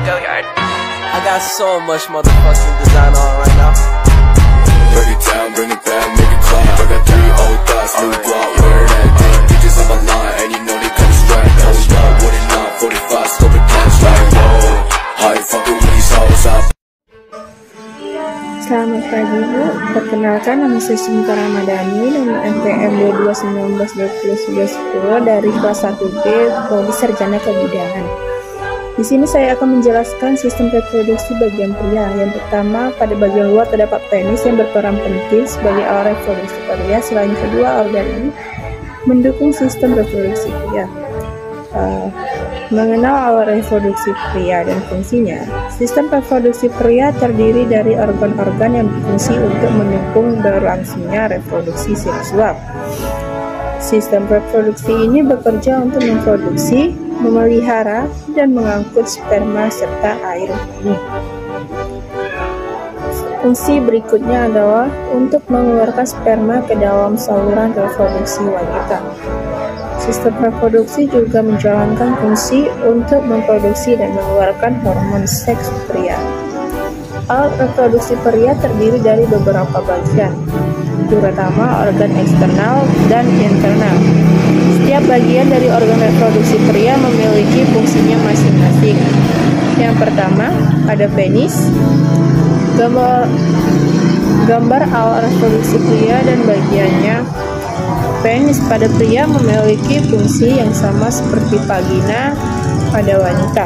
I got so much motherfucking design on right now. Break it down, bring it back, make it clap. I got 3 old thoughts, new block, where that thing. Bitches on my line, and you know they come straight. Hold up, what it not, 45, scope it cash like, whoa. How you fucking with these hoes up? Selamat pagi Bu, perkenalkan nama saya Sinta Ramadhani, nama NPM 2219-2011 dari kelas 1B Prodi Sarjana Kebidanan. Di sini saya akan menjelaskan sistem reproduksi bagian pria. Yang pertama, pada bagian luar terdapat penis yang berperan penting sebagai alat reproduksi pria. Selain kedua, organ ini mendukung sistem reproduksi pria. Mengenal alat reproduksi pria dan fungsinya. Sistem reproduksi pria terdiri dari organ-organ yang berfungsi untuk mendukung berlangsungnya reproduksi seksual. Sistem reproduksi ini bekerja untuk memproduksi, memelihara, dan mengangkut sperma serta air mani. Fungsi berikutnya adalah untuk mengeluarkan sperma ke dalam saluran reproduksi wanita. Sistem reproduksi juga menjalankan fungsi untuk memproduksi dan mengeluarkan hormon seks pria. Alat reproduksi pria terdiri dari beberapa bagian, terutama organ eksternal dan internal. Setiap bagian dari organ reproduksi pria memiliki fungsinya masing-masing. Yang pertama, ada penis. Gambar alat reproduksi pria dan bagiannya. Penis pada pria memiliki fungsi yang sama seperti vagina pada wanita.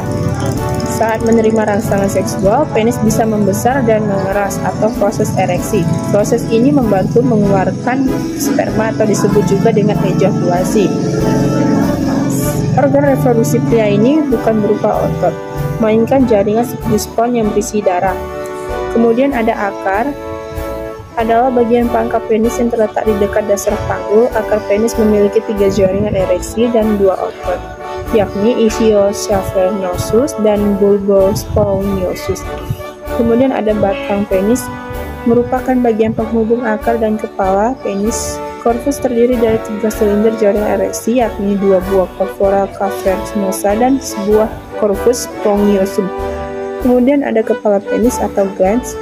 Saat menerima rangsangan seksual, penis bisa membesar dan mengeras atau proses ereksi. Proses ini membantu mengeluarkan sperma atau disebut juga dengan ejakulasi. Organ reproduksi pria ini bukan berupa otot, melainkan jaringan seperti spons yang berisi darah. Kemudian ada akar, adalah bagian pangkal penis yang terletak di dekat dasar panggul. Akar penis memiliki 3 jaringan ereksi dan 2 otot, yakni ichthyosaphenosus dan bulbosponiosus. Kemudian ada batang penis, merupakan bagian penghubung akar dan kepala penis. Korpus terdiri dari 3 silinder jaringan ereksi, yakni 2 buah corpora cavernosa dan sebuah corpus spongiosum. Kemudian ada kepala penis atau glans,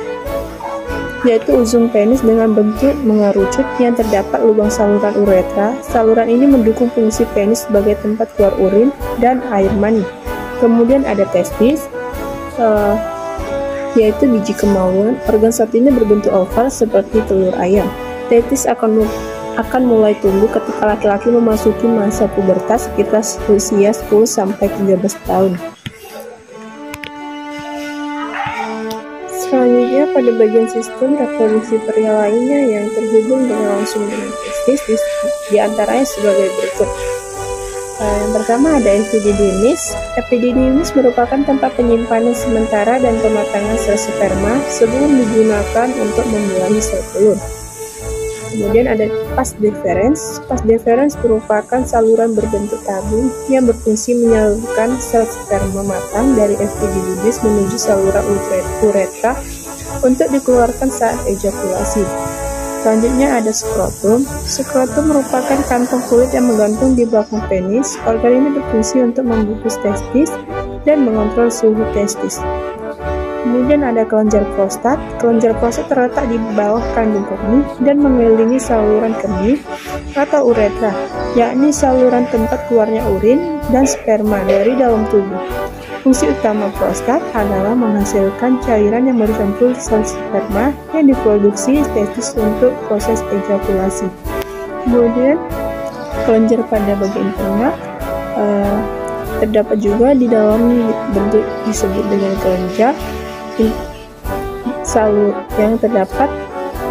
yaitu ujung penis dengan bentuk mengerucut yang terdapat lubang saluran uretra. Saluran ini mendukung fungsi penis sebagai tempat keluar urin dan air mani. Kemudian ada testis, yaitu biji kemaluan. Organ satu ini berbentuk oval seperti telur ayam. Testis akan mulai tumbuh ketika laki-laki memasuki masa pubertas sekitar usia 10-13 tahun. Selanjutnya, pada bagian sistem reproduksi pria lainnya yang terhubung dengan langsung dengan testis, diantaranya sebagai berikut. Yang pertama ada epididymis. Epididymis merupakan tempat penyimpanan sementara dan pematangan sel sperma sebelum digunakan untuk membuahi sel telur. Kemudian ada vas deferens. Vas deferens merupakan saluran berbentuk tabung yang berfungsi menyalurkan sel sperma matang dari epididymis menuju saluran uretra untuk dikeluarkan saat ejakulasi. Selanjutnya ada skrotum. Skrotum merupakan kantong kulit yang menggantung di belakang penis. Organ ini berfungsi untuk membungkus testis dan mengontrol suhu testis. Kemudian ada kelenjar prostat. Kelenjar prostat terletak di bawah kandung kemih dan mengelilingi saluran kemih atau uretra, yakni saluran tempat keluarnya urin dan sperma dari dalam tubuh. Fungsi utama prostat adalah menghasilkan cairan yang bercampur sel sperma yang diproduksi testis untuk proses ejakulasi. Kemudian kelenjar pada bagian tengah terdapat juga di dalam bentuk disebut dengan kelenjar yang terdapat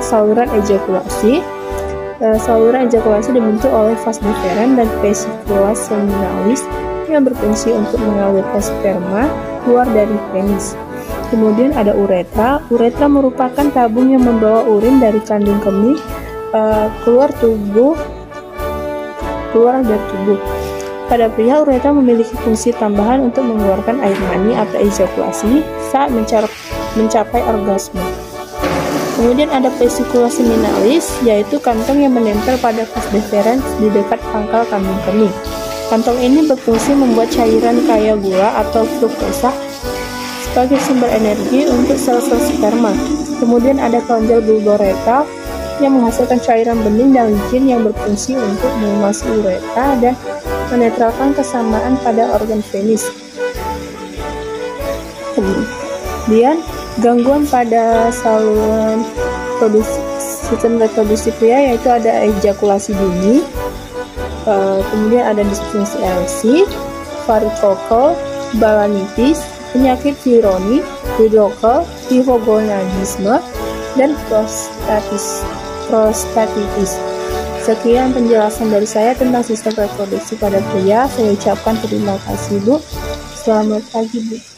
saluran ejakulasi. Saluran ejakulasi dibentuk oleh vas deferens dan vesicula seminalis yang berfungsi untuk mengalirkan sperma keluar dari penis. Kemudian ada uretra. Uretra merupakan tabung yang membawa urin dari kandung kemih keluar dari tubuh. Pada pria, uretra memiliki fungsi tambahan untuk mengeluarkan air mani atau ejakulasi saat mencapai orgasme. Kemudian ada vesicula seminalis, yaitu kantong yang menempel pada vas deferens di dekat pangkal kandung kemih. Kantong ini berfungsi membuat cairan kaya gula atau fruktosa sebagai sumber energi untuk sel-sel sperma. Kemudian ada kelenjar bulboretal yang menghasilkan cairan bening dan licin yang berfungsi untuk mengemasi uretra dan menetralkan kesamaan pada organ penis. Kemudian gangguan pada saluran sistem reproduksi pria, yaitu ada ejakulasi dini, kemudian ada disfungsi ereksi, varikokel, balanitis, penyakit vironi, hidrokel, hipogonadisme, dan prostatitis. Sekian penjelasan dari saya tentang sistem reproduksi pada pria. Saya ucapkan terima kasih, Bu. Selamat pagi, Bu.